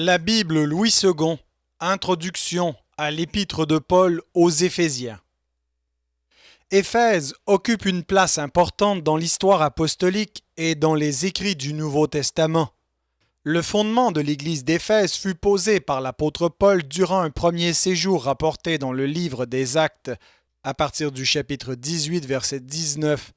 La Bible Louis II, introduction à l'épître de Paul aux Éphésiens. Éphèse occupe une place importante dans l'histoire apostolique et dans les écrits du Nouveau Testament. Le fondement de l'église d'Éphèse fut posé par l'apôtre Paul durant un premier séjour rapporté dans le livre des Actes à partir du chapitre 18, verset 19.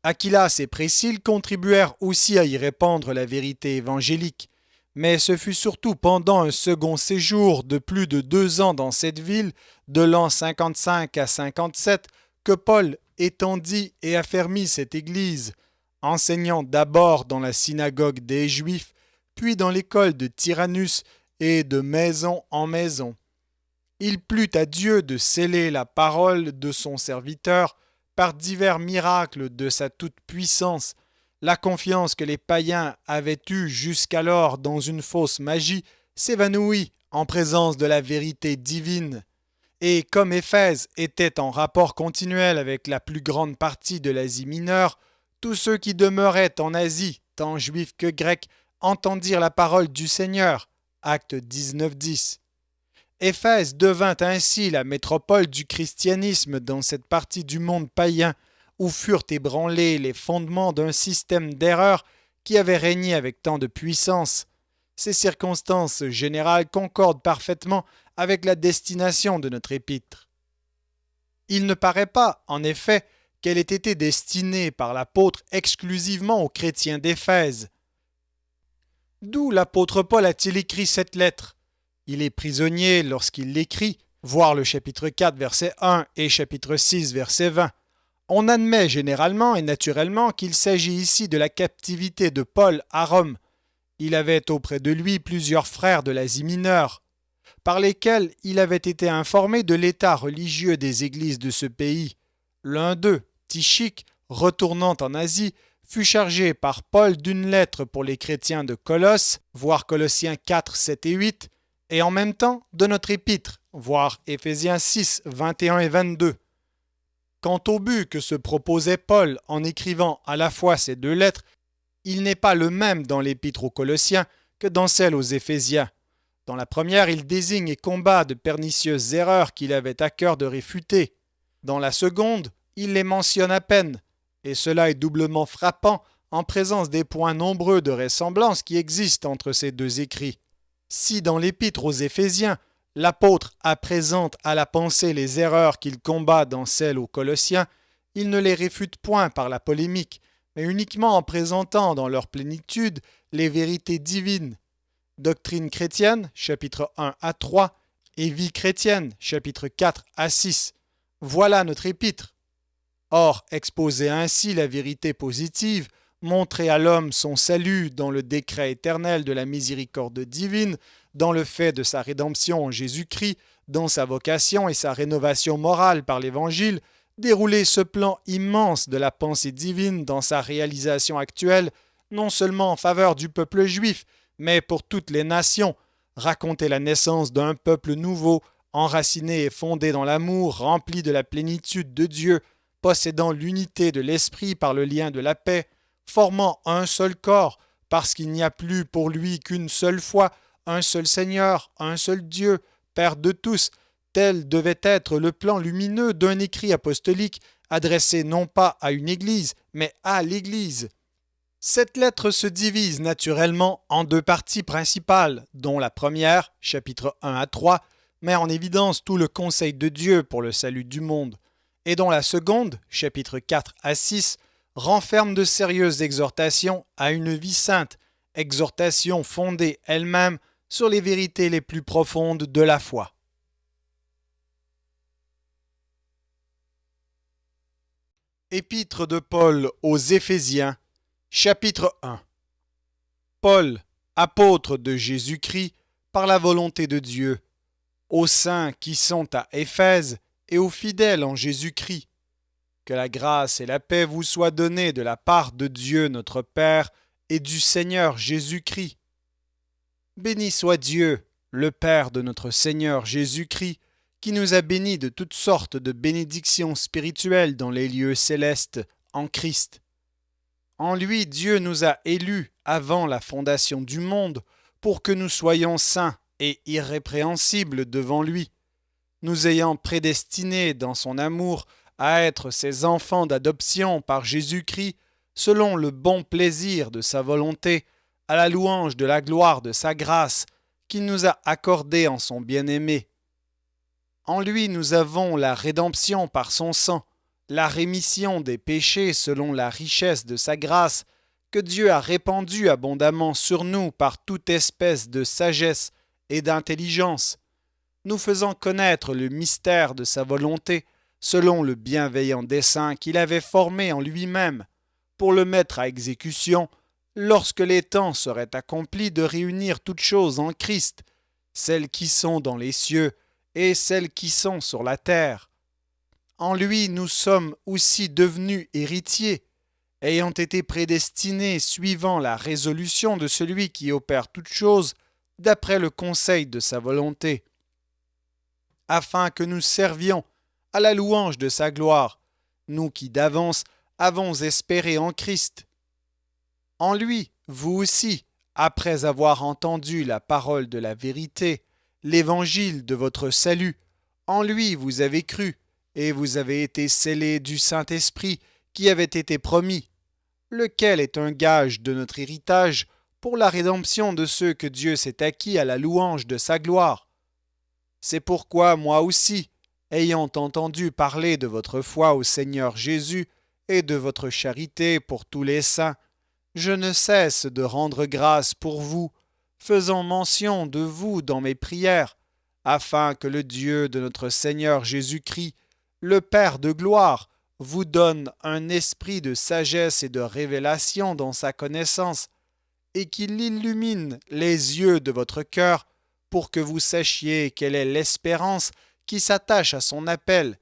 Aquilas et Priscille contribuèrent aussi à y répandre la vérité évangélique. Mais ce fut surtout pendant un second séjour de plus de 2 ans dans cette ville, de l'an 55 à 57, que Paul étendit et affermit cette église, enseignant d'abord dans la synagogue des Juifs, puis dans l'école de Tyrannus et de maison en maison. Il plut à Dieu de sceller la parole de son serviteur par divers miracles de sa toute-puissance. La confiance que les païens avaient eue jusqu'alors dans une fausse magie s'évanouit en présence de la vérité divine. Et comme Éphèse était en rapport continuel avec la plus grande partie de l'Asie mineure, tous ceux qui demeuraient en Asie, tant juifs que grecs, entendirent la parole du Seigneur. Acte 19-10. Éphèse devint ainsi la métropole du christianisme dans cette partie du monde païen, où furent ébranlés les fondements d'un système d'erreur qui avait régné avec tant de puissance. Ces circonstances générales concordent parfaitement avec la destination de notre épître. Il ne paraît pas, en effet, qu'elle ait été destinée par l'apôtre exclusivement aux chrétiens d'Éphèse. D'où l'apôtre Paul a-t-il écrit cette lettre? Il est prisonnier lorsqu'il l'écrit, voir le chapitre 4, verset 1 et chapitre 6, verset 20. On admet généralement et naturellement qu'il s'agit ici de la captivité de Paul à Rome. Il avait auprès de lui plusieurs frères de l'Asie mineure, par lesquels il avait été informé de l'état religieux des églises de ce pays. L'un d'eux, Tychique, retournant en Asie, fut chargé par Paul d'une lettre pour les chrétiens de Colosse, voir Colossiens 4, 7 et 8, et en même temps de notre épître, voir Éphésiens 6, 21 et 22. Quant au but que se proposait Paul en écrivant à la fois ces 2 lettres, il n'est pas le même dans l'épître aux Colossiens que dans celle aux Éphésiens. Dans la première, il désigne et combat de pernicieuses erreurs qu'il avait à cœur de réfuter. Dans la seconde, il les mentionne à peine, et cela est doublement frappant en présence des points nombreux de ressemblance qui existent entre ces 2 écrits. Si dans l'épître aux Éphésiens, l'apôtre présente à la pensée les erreurs qu'il combat dans celle aux Colossiens, il ne les réfute point par la polémique, mais uniquement en présentant dans leur plénitude les vérités divines. Doctrine chrétienne, chapitre 1 à 3, et vie chrétienne, chapitre 4 à 6. Voilà notre épître. Or, exposer ainsi la vérité positive, montrer à l'homme son salut dans le décret éternel de la miséricorde divine, dans le fait de sa rédemption en Jésus-Christ, dans sa vocation et sa rénovation morale par l'Évangile, dérouler ce plan immense de la pensée divine dans sa réalisation actuelle, non seulement en faveur du peuple juif, mais pour toutes les nations, raconter la naissance d'un peuple nouveau, enraciné et fondé dans l'amour, rempli de la plénitude de Dieu, possédant l'unité de l'esprit par le lien de la paix, formant un seul corps, parce qu'il n'y a plus pour lui qu'une seule foi, un seul Seigneur, un seul Dieu, Père de tous. Tel devait être le plan lumineux d'un écrit apostolique adressé non pas à une église, mais à l'Église. Cette lettre se divise naturellement en 2 parties principales, dont la première, chapitre 1 à 3, met en évidence tout le conseil de Dieu pour le salut du monde, et dont la seconde, chapitre 4 à 6, renferme de sérieuses exhortations à une vie sainte, exhortations fondées elles-mêmes sur les vérités les plus profondes de la foi. Épître de Paul aux Éphésiens, chapitre 1. Paul, apôtre de Jésus-Christ, par la volonté de Dieu, aux saints qui sont à Éphèse et aux fidèles en Jésus-Christ, que la grâce et la paix vous soient données de la part de Dieu notre Père et du Seigneur Jésus-Christ. Béni soit Dieu, le Père de notre Seigneur Jésus-Christ, qui nous a bénis de toutes sortes de bénédictions spirituelles dans les lieux célestes en Christ. En lui, Dieu nous a élus avant la fondation du monde pour que nous soyons saints et irrépréhensibles devant lui, nous ayant prédestinés dans son amour à être ses enfants d'adoption par Jésus-Christ, selon le bon plaisir de sa volonté, à la louange de la gloire de sa grâce, qu'il nous a accordée en son bien-aimé. En lui nous avons la rédemption par son sang, la rémission des péchés selon la richesse de sa grâce, que Dieu a répandue abondamment sur nous par toute espèce de sagesse et d'intelligence, nous faisant connaître le mystère de sa volonté, selon le bienveillant dessein qu'il avait formé en lui-même, pour le mettre à exécution, lorsque les temps seraient accomplis de réunir toutes choses en Christ, celles qui sont dans les cieux et celles qui sont sur la terre. En lui nous sommes aussi devenus héritiers, ayant été prédestinés suivant la résolution de celui qui opère toutes choses d'après le conseil de sa volonté, afin que nous servions à la louange de sa gloire, nous qui d'avance avons espéré en Christ. En lui, vous aussi, après avoir entendu la parole de la vérité, l'évangile de votre salut, en lui vous avez cru, et vous avez été scellés du Saint-Esprit qui avait été promis, lequel est un gage de notre héritage pour la rédemption de ceux que Dieu s'est acquis à la louange de sa gloire. C'est pourquoi moi aussi, ayant entendu parler de votre foi au Seigneur Jésus et de votre charité pour tous les saints, je ne cesse de rendre grâce pour vous, faisant mention de vous dans mes prières, afin que le Dieu de notre Seigneur Jésus-Christ, le Père de gloire, vous donne un esprit de sagesse et de révélation dans sa connaissance, et qu'il illumine les yeux de votre cœur, pour que vous sachiez quelle est l'espérance qui s'attache à son appel,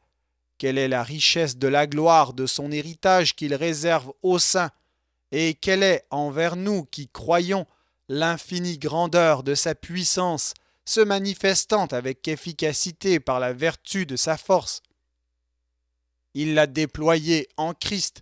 quelle est la richesse de la gloire de son héritage qu'il réserve aux saints, et quelle est envers nous qui croyons l'infinie grandeur de sa puissance, se manifestant avec efficacité par la vertu de sa force. Il l'a déployé en Christ,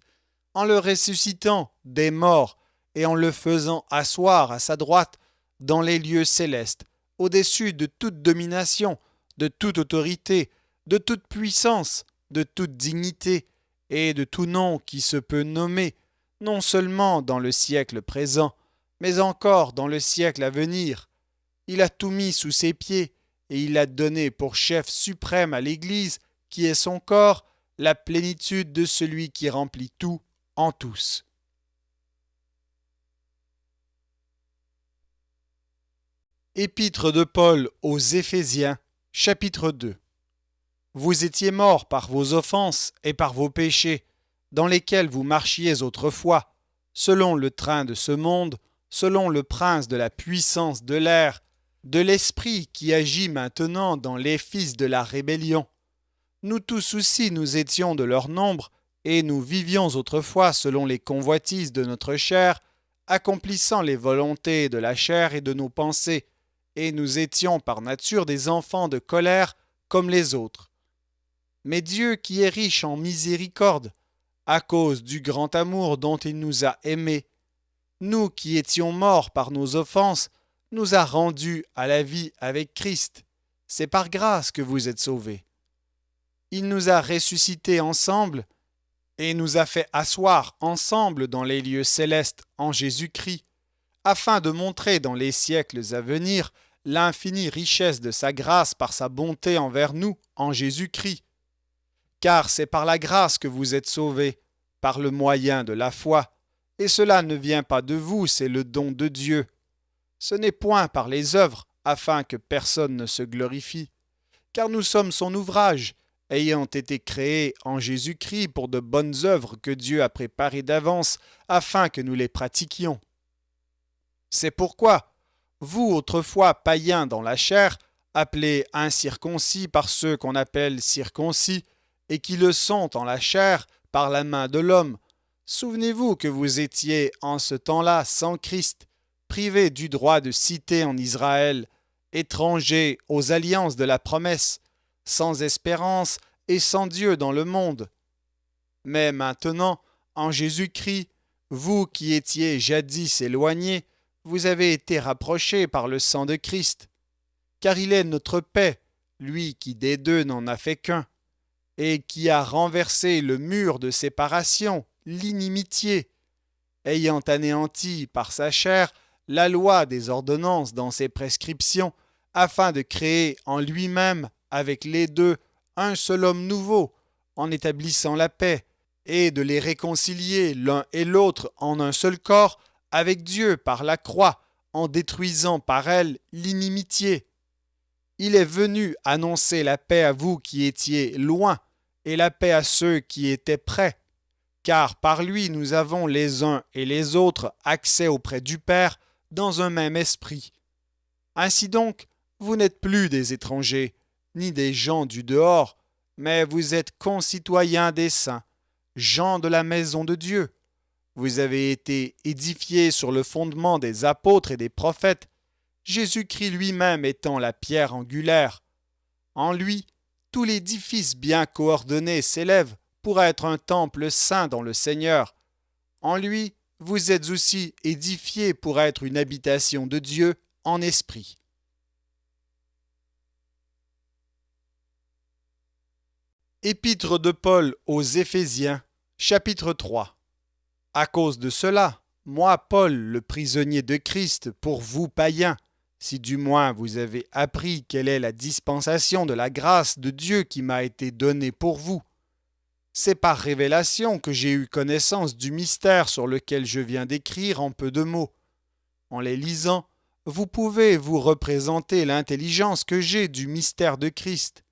en le ressuscitant des morts et en le faisant asseoir à sa droite dans les lieux célestes, au-dessus de toute domination, de toute autorité, de toute puissance, de toute dignité et de tout nom qui se peut nommer, non seulement dans le siècle présent, mais encore dans le siècle à venir. Il a tout mis sous ses pieds, et il a donné pour chef suprême à l'Église, qui est son corps, la plénitude de celui qui remplit tout en tous. Épître de Paul aux Éphésiens, chapitre 2. Vous étiez morts par vos offenses et par vos péchés, dans lesquels vous marchiez autrefois, selon le train de ce monde, selon le prince de la puissance de l'air, de l'esprit qui agit maintenant dans les fils de la rébellion. Nous tous aussi nous étions de leur nombre, et nous vivions autrefois selon les convoitises de notre chair, accomplissant les volontés de la chair et de nos pensées, et nous étions par nature des enfants de colère comme les autres. Mais Dieu qui est riche en miséricorde, à cause du grand amour dont il nous a aimés, nous qui étions morts par nos offenses, nous a rendus à la vie avec Christ. C'est par grâce que vous êtes sauvés. Il nous a ressuscités ensemble et nous a fait asseoir ensemble dans les lieux célestes en Jésus-Christ, afin de montrer dans les siècles à venir l'infinie richesse de sa grâce par sa bonté envers nous en Jésus-Christ. Car c'est par la grâce que vous êtes sauvés, par le moyen de la foi, et cela ne vient pas de vous, c'est le don de Dieu. Ce n'est point par les œuvres, afin que personne ne se glorifie, car nous sommes son ouvrage, ayant été créés en Jésus-Christ pour de bonnes œuvres que Dieu a préparées d'avance, afin que nous les pratiquions. C'est pourquoi, vous autrefois païens dans la chair, appelés incirconcis par ceux qu'on appelle circoncis, et qui le sont en la chair par la main de l'homme, souvenez-vous que vous étiez en ce temps-là sans Christ, privés du droit de cité en Israël, étrangers aux alliances de la promesse, sans espérance et sans Dieu dans le monde. Mais maintenant, en Jésus-Christ, vous qui étiez jadis éloignés, vous avez été rapprochés par le sang de Christ, car il est notre paix, lui qui des deux n'en a fait qu'un, et qui a renversé le mur de séparation, l'inimitié, ayant anéanti par sa chair la loi des ordonnances dans ses prescriptions, afin de créer en lui-même avec les deux un seul homme nouveau, en établissant la paix, et de les réconcilier l'un et l'autre en un seul corps avec Dieu par la croix, en détruisant par elle l'inimitié. Il est venu annoncer la paix à vous qui étiez loin, et la paix à ceux qui étaient près, car par lui nous avons les uns et les autres accès auprès du Père dans un même esprit. Ainsi donc, vous n'êtes plus des étrangers, ni des gens du dehors, mais vous êtes concitoyens des saints, gens de la maison de Dieu. Vous avez été édifiés sur le fondement des apôtres et des prophètes, Jésus-Christ lui-même étant la pierre angulaire. En lui, tout l'édifice bien coordonné s'élève pour être un temple saint dans le Seigneur. En lui, vous êtes aussi édifiés pour être une habitation de Dieu en esprit. Épître de Paul aux Éphésiens, chapitre 3. À cause de cela, moi, Paul, le prisonnier de Christ, pour vous païens, si du moins vous avez appris quelle est la dispensation de la grâce de Dieu qui m'a été donnée pour vous. C'est par révélation que j'ai eu connaissance du mystère sur lequel je viens d'écrire en peu de mots. En les lisant, vous pouvez vous représenter l'intelligence que j'ai du mystère de Christ.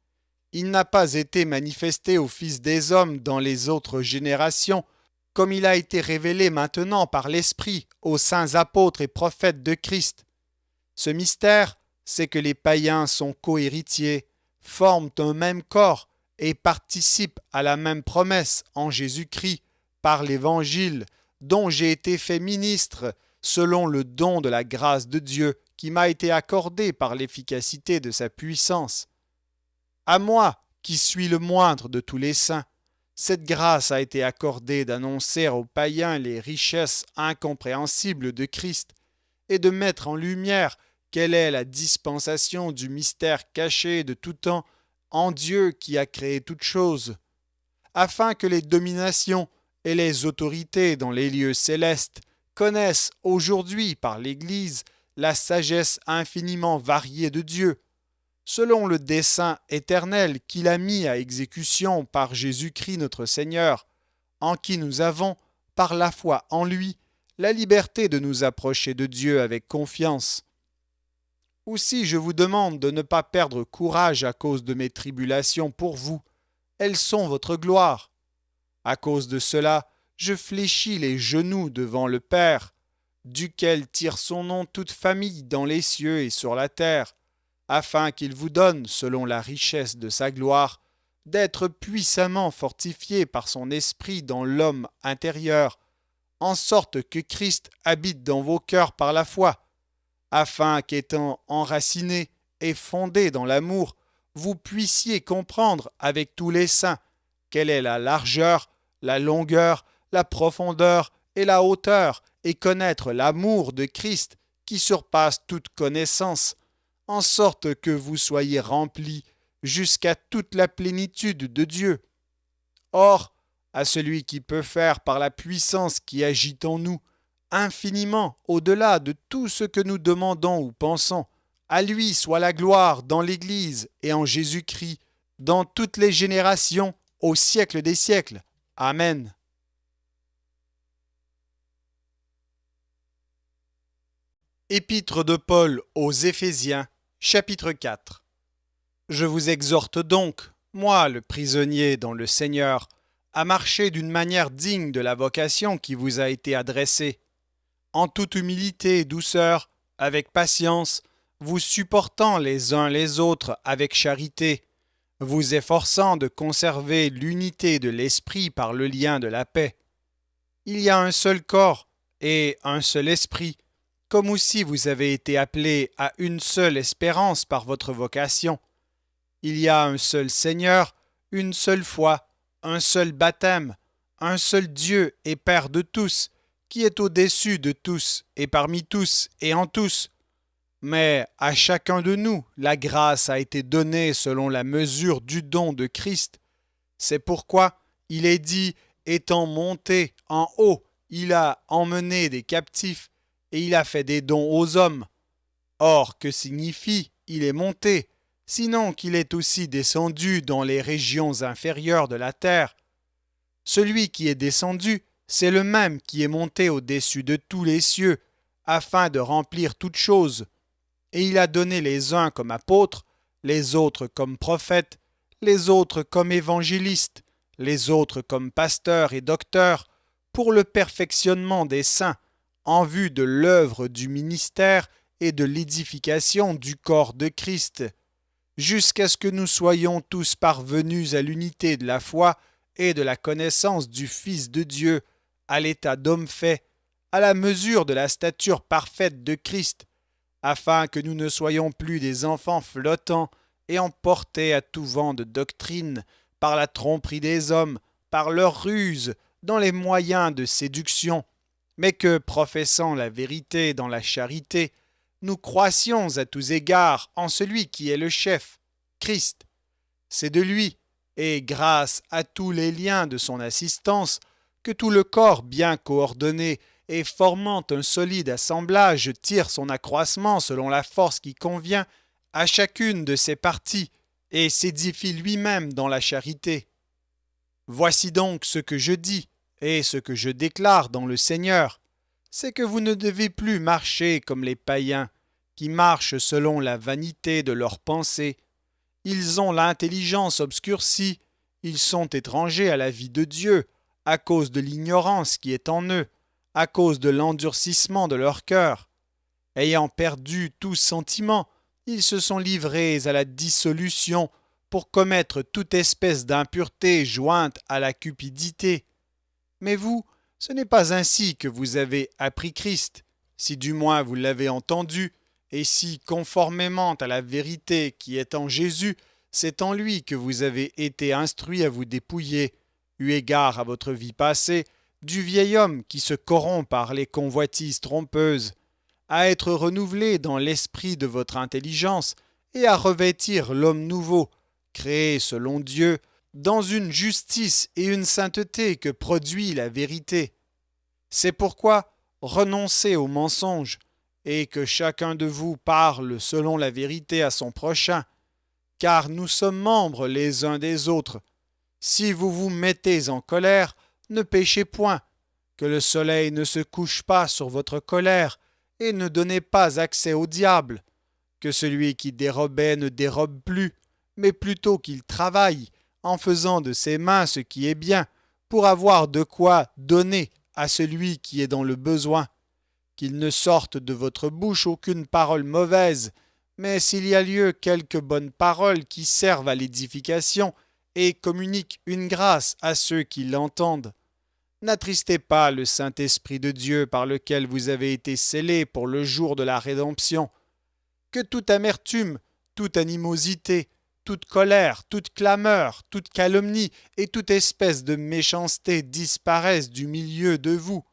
Il n'a pas été manifesté aux fils des hommes dans les autres générations, comme il a été révélé maintenant par l'Esprit aux saints apôtres et prophètes de Christ. Ce mystère, c'est que les païens sont cohéritiers, forment un même corps et participent à la même promesse en Jésus-Christ par l'Évangile, dont j'ai été fait ministre selon le don de la grâce de Dieu qui m'a été accordé par l'efficacité de sa puissance. À moi, qui suis le moindre de tous les saints, cette grâce a été accordée d'annoncer aux païens les richesses incompréhensibles de Christ et de mettre en lumière quelle est la dispensation du mystère caché de tout temps en Dieu qui a créé toutes choses, afin que les dominations et les autorités dans les lieux célestes connaissent aujourd'hui par l'Église la sagesse infiniment variée de Dieu, selon le dessein éternel qu'il a mis à exécution par Jésus-Christ notre Seigneur, en qui nous avons, par la foi en lui, la liberté de nous approcher de Dieu avec confiance. Aussi je vous demande de ne pas perdre courage à cause de mes tribulations pour vous. Elles sont votre gloire. À cause de cela, je fléchis les genoux devant le Père, duquel tire son nom toute famille dans les cieux et sur la terre, afin qu'il vous donne, selon la richesse de sa gloire, d'être puissamment fortifié par son esprit dans l'homme intérieur, en sorte que Christ habite dans vos cœurs par la foi, afin qu'étant enraciné et fondé dans l'amour, vous puissiez comprendre avec tous les saints quelle est la largeur, la longueur, la profondeur et la hauteur, et connaître l'amour de Christ qui surpasse toute connaissance, en sorte que vous soyez remplis jusqu'à toute la plénitude de Dieu. Or, à celui qui peut faire par la puissance qui agit en nous, infiniment au-delà de tout ce que nous demandons ou pensons, à lui soit la gloire dans l'Église et en Jésus-Christ, dans toutes les générations, au siècle des siècles. Amen. Épître de Paul aux Éphésiens, chapitre 4. Je vous exhorte donc, moi le prisonnier dans le Seigneur, à marcher d'une manière digne de la vocation qui vous a été adressée, en toute humilité et douceur, avec patience, vous supportant les uns les autres avec charité, vous efforçant de conserver l'unité de l'esprit par le lien de la paix. Il y a un seul corps et un seul esprit, comme aussi vous avez été appelés à une seule espérance par votre vocation. Il y a un seul Seigneur, une seule foi, un seul baptême, un seul Dieu et Père de tous, qui est au-dessus de tous et parmi tous et en tous. Mais à chacun de nous, la grâce a été donnée selon la mesure du don de Christ. C'est pourquoi il est dit, étant monté en haut, il a emmené des captifs et il a fait des dons aux hommes. Or, que signifie il est monté, sinon qu'il est aussi descendu dans les régions inférieures de la terre? Celui qui est descendu, c'est le même qui est monté au-dessus de tous les cieux, afin de remplir toutes choses. Et il a donné les uns comme apôtres, les autres comme prophètes, les autres comme évangélistes, les autres comme pasteurs et docteurs, pour le perfectionnement des saints, en vue de l'œuvre du ministère et de l'édification du corps de Christ, jusqu'à ce que nous soyons tous parvenus à l'unité de la foi et de la connaissance du Fils de Dieu, à l'état d'homme fait, à la mesure de la stature parfaite de Christ, afin que nous ne soyons plus des enfants flottants et emportés à tout vent de doctrine, par la tromperie des hommes, par leur ruse, dans les moyens de séduction, mais que, professant la vérité dans la charité, nous croissions à tous égards en celui qui est le chef, Christ. C'est de lui, et grâce à tous les liens de son assistance, que tout le corps bien coordonné et formant un solide assemblage tire son accroissement selon la force qui convient à chacune de ses parties et s'édifie lui-même dans la charité. Voici donc ce que je dis et ce que je déclare dans le Seigneur, c'est que vous ne devez plus marcher comme les païens, qui marchent selon la vanité de leurs pensées. Ils ont l'intelligence obscurcie, ils sont étrangers à la vie de Dieu, à cause de l'ignorance qui est en eux, à cause de l'endurcissement de leur cœur. Ayant perdu tout sentiment, ils se sont livrés à la dissolution pour commettre toute espèce d'impureté jointe à la cupidité. Mais vous, ce n'est pas ainsi que vous avez appris Christ, si du moins vous l'avez entendu, et si, conformément à la vérité qui est en Jésus, c'est en lui que vous avez été instruits à vous dépouiller, eu égard à votre vie passée, du vieil homme qui se corrompt par les convoitises trompeuses, à être renouvelé dans l'esprit de votre intelligence et à revêtir l'homme nouveau, créé selon Dieu, dans une justice et une sainteté que produit la vérité. C'est pourquoi renoncez au mensonge, et que chacun de vous parle selon la vérité à son prochain, car nous sommes membres les uns des autres. Si vous vous mettez en colère, ne péchez point, que le soleil ne se couche pas sur votre colère, et ne donnez pas accès au diable, que celui qui dérobait ne dérobe plus, mais plutôt qu'il travaille, en faisant de ses mains ce qui est bien, pour avoir de quoi donner à celui qui est dans le besoin. Qu'il ne sorte de votre bouche aucune parole mauvaise, mais s'il y a lieu quelques bonnes paroles qui servent à l'édification et communiquent une grâce à ceux qui l'entendent. N'attristez pas le Saint-Esprit de Dieu par lequel vous avez été scellés pour le jour de la rédemption. Que toute amertume, toute animosité, toute colère, toute clameur, toute calomnie et toute espèce de méchanceté disparaissent du milieu de vous.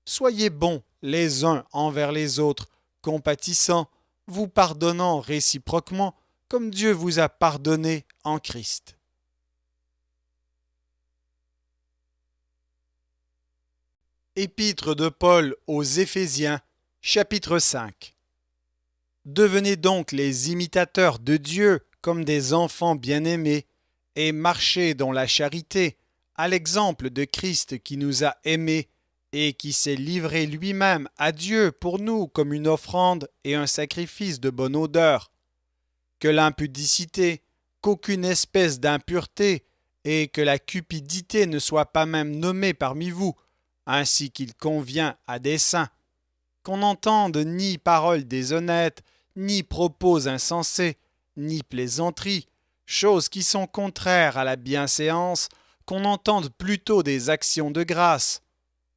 Soyez bons les uns envers les autres, compatissants, vous pardonnant réciproquement, comme Dieu vous a pardonné en Christ. Épître de Paul aux Éphésiens, chapitre 5. Devenez donc les imitateurs de Dieu comme des enfants bien-aimés, et marchez dans la charité, à l'exemple de Christ qui nous a aimés et qui s'est livré lui-même à Dieu pour nous comme une offrande et un sacrifice de bonne odeur. Que l'impudicité, qu'aucune espèce d'impureté et que la cupidité ne soient pas même nommées parmi vous, ainsi qu'il convient à des saints. Qu'on n'entende ni paroles déshonnêtes, ni propos insensés, ni plaisanteries, choses qui sont contraires à la bienséance, qu'on entende plutôt des actions de grâce.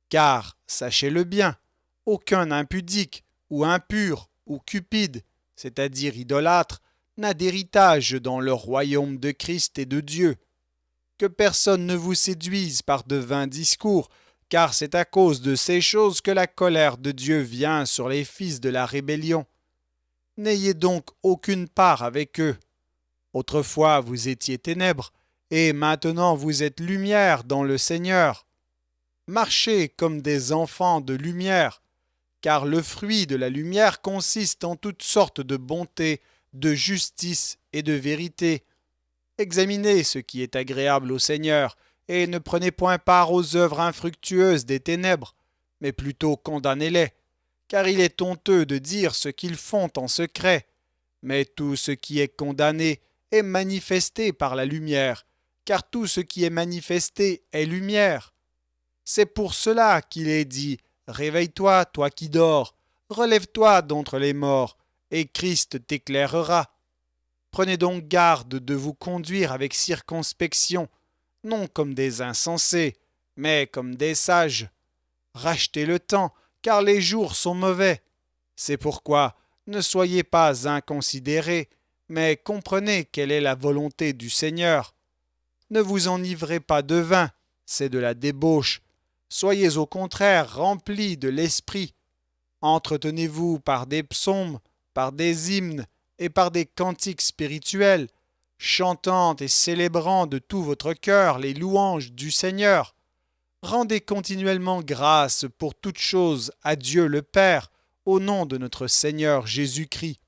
Car, sachez-le bien, aucun impudique, ou impur, ou cupide, c'est-à-dire idolâtre, n'a d'héritage dans le royaume de Christ et de Dieu. Que personne ne vous séduise par de vains discours, car c'est à cause de ces choses que la colère de Dieu vient sur les fils de la rébellion. N'ayez donc aucune part avec eux. Autrefois vous étiez ténèbres, et maintenant vous êtes lumière dans le Seigneur. Marchez comme des enfants de lumière, car le fruit de la lumière consiste en toutes sortes de bonté, de justice et de vérité. Examinez ce qui est agréable au Seigneur, et ne prenez point part aux œuvres infructueuses des ténèbres, mais plutôt condamnez-les, car il est honteux de dire ce qu'ils font en secret. Mais tout ce qui est condamné est manifesté par la lumière, car tout ce qui est manifesté est lumière. C'est pour cela qu'il est dit « Réveille-toi, toi qui dors, relève-toi d'entre les morts, et Christ t'éclairera. » Prenez donc garde de vous conduire avec circonspection, non comme des insensés, mais comme des sages. Rachetez le temps, car les jours sont mauvais. C'est pourquoi ne soyez pas inconsidérés, mais comprenez quelle est la volonté du Seigneur. Ne vous enivrez pas de vin, c'est de la débauche. Soyez au contraire remplis de l'esprit. Entretenez-vous par des psaumes, par des hymnes et par des cantiques spirituels, chantant et célébrant de tout votre cœur les louanges du Seigneur. Rendez continuellement grâce pour toutes choses à Dieu le Père, au nom de notre Seigneur Jésus-Christ.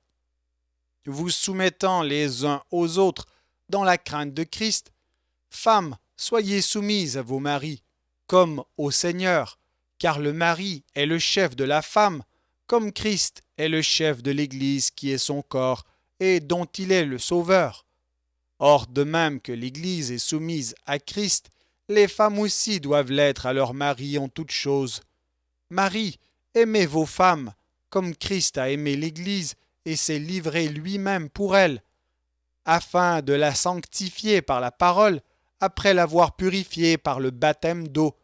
Vous soumettant les uns aux autres dans la crainte de Christ, femmes, soyez soumises à vos maris, comme au Seigneur, car le mari est le chef de la femme, comme Christ est le chef de l'Église qui est son corps et dont il est le Sauveur. Or, de même que l'Église est soumise à Christ, les femmes aussi doivent l'être à leur mari en toutes choses. Marie, aimez vos femmes, comme Christ a aimé l'Église et s'est livré lui-même pour elle, afin de la sanctifier par la parole, après l'avoir purifiée par le baptême d'eau,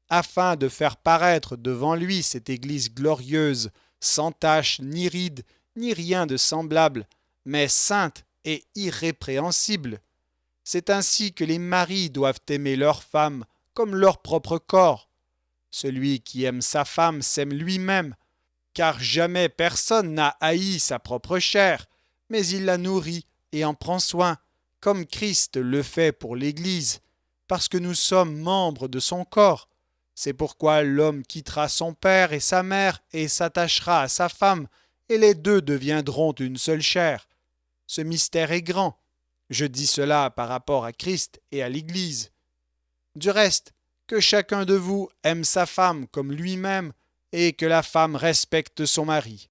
afin de faire paraître devant lui cette Église glorieuse, sans tache, ni ride, ni rien de semblable, mais sainte et irrépréhensible. C'est ainsi que les maris doivent aimer leurs femmes comme leur propre corps. Celui qui aime sa femme s'aime lui-même, car jamais personne n'a haï sa propre chair, mais il la nourrit et en prend soin, comme Christ le fait pour l'Église, parce que nous sommes membres de son corps. C'est pourquoi l'homme quittera son père et sa mère et s'attachera à sa femme, et les deux deviendront une seule chair. Ce mystère est grand. Je dis cela par rapport à Christ et à l'Église. Du reste, que chacun de vous aime sa femme comme lui-même, et que la femme respecte son mari.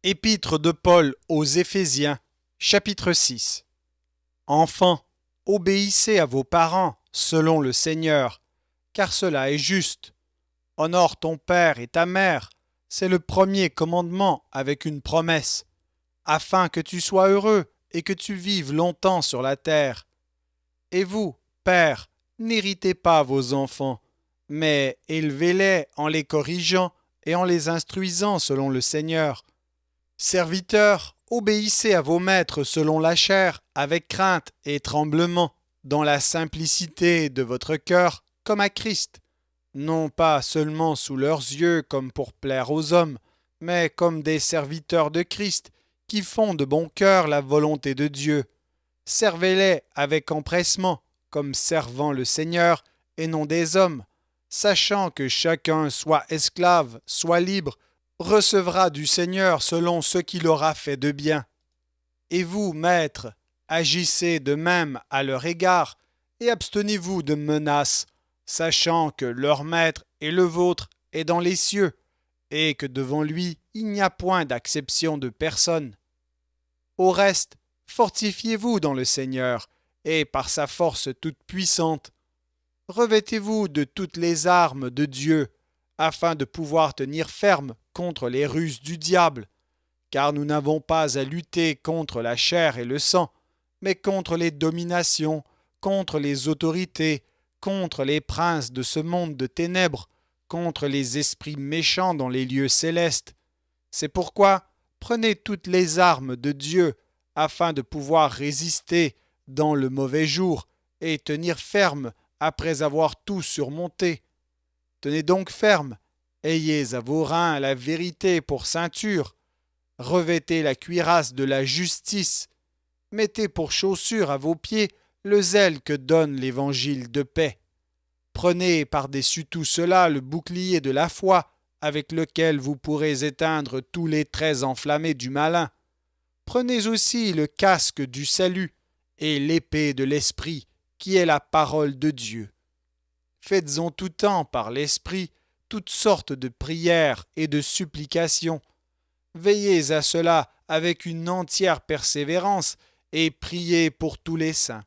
Épître de Paul aux Éphésiens, chapitre 6. Enfants, obéissez à vos parents selon le Seigneur, car cela est juste. Honore ton père et ta mère, c'est le premier commandement avec une promesse, afin que tu sois heureux et que tu vives longtemps sur la terre. Et vous, pères, n'irritez pas vos enfants, mais élevez-les en les corrigeant et en les instruisant selon le Seigneur. Serviteurs, obéissez à vos maîtres selon la chair, avec crainte et tremblement, dans la simplicité de votre cœur, comme à Christ, non pas seulement sous leurs yeux comme pour plaire aux hommes, mais comme des serviteurs de Christ, qui font de bon cœur la volonté de Dieu. Servez-les avec empressement, comme servant le Seigneur et non des hommes, sachant que chacun, soit esclave, soit libre, recevra du Seigneur selon ce qu'il aura fait de bien. Et vous, maîtres, agissez de même à leur égard, et abstenez-vous de menaces, sachant que leur maître et le vôtre est dans les cieux, et que devant lui il n'y a point d'acception de personne. Au reste, fortifiez-vous dans le Seigneur, et par sa force toute puissante. Revêtez-vous de toutes les armes de Dieu, afin de pouvoir tenir ferme contre les ruses du diable, car nous n'avons pas à lutter contre la chair et le sang, mais contre les dominations, contre les autorités, contre les princes de ce monde de ténèbres, contre les esprits méchants dans les lieux célestes. C'est pourquoi prenez toutes les armes de Dieu, afin de pouvoir résister dans le mauvais jour et tenir ferme après avoir tout surmonté. Tenez donc ferme, ayez à vos reins la vérité pour ceinture, revêtez la cuirasse de la justice, mettez pour chaussure à vos pieds le zèle que donne l'évangile de paix. Prenez par-dessus tout cela le bouclier de la foi, avec lequel vous pourrez éteindre tous les traits enflammés du malin. Prenez aussi le casque du salut et l'épée de l'esprit, qui est la parole de Dieu. Faites en tout temps par l'esprit toutes sortes de prières et de supplications. Veillez à cela avec une entière persévérance et priez pour tous les saints.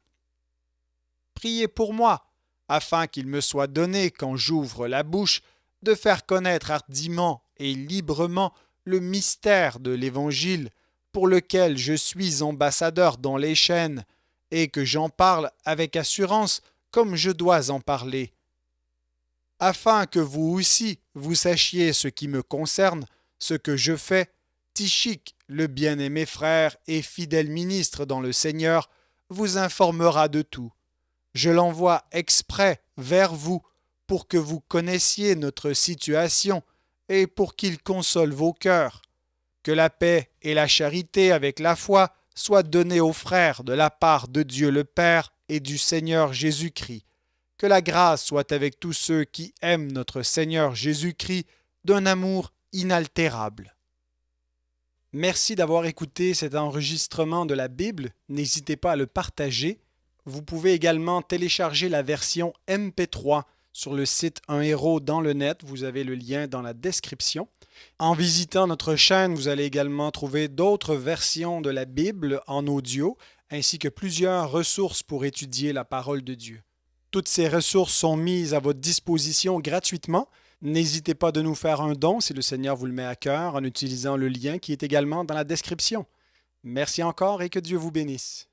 Priez pour moi, afin qu'il me soit donné, quand j'ouvre la bouche, de faire connaître hardiment et librement le mystère de l'Évangile, pour lequel je suis ambassadeur dans les chaînes, et que j'en parle avec assurance comme je dois en parler. Afin que vous aussi vous sachiez ce qui me concerne, ce que je fais, Tychik, le bien-aimé frère et fidèle ministre dans le Seigneur, vous informera de tout. Je l'envoie exprès vers vous pour que vous connaissiez notre situation et pour qu'il console vos cœurs. Que la paix et la charité avec la foi soient données aux frères de la part de Dieu le Père et du Seigneur Jésus-Christ. Que la grâce soit avec tous ceux qui aiment notre Seigneur Jésus-Christ d'un amour inaltérable. Merci d'avoir écouté cet enregistrement de la Bible. N'hésitez pas à le partager. Vous pouvez également télécharger la version MP3 sur le site Un Héros dans le net. Vous avez le lien dans la description. En visitant notre chaîne, vous allez également trouver d'autres versions de la Bible en audio, ainsi que plusieurs ressources pour étudier la parole de Dieu. Toutes ces ressources sont mises à votre disposition gratuitement. N'hésitez pas de nous faire un don si le Seigneur vous le met à cœur en utilisant le lien qui est également dans la description. Merci encore et que Dieu vous bénisse.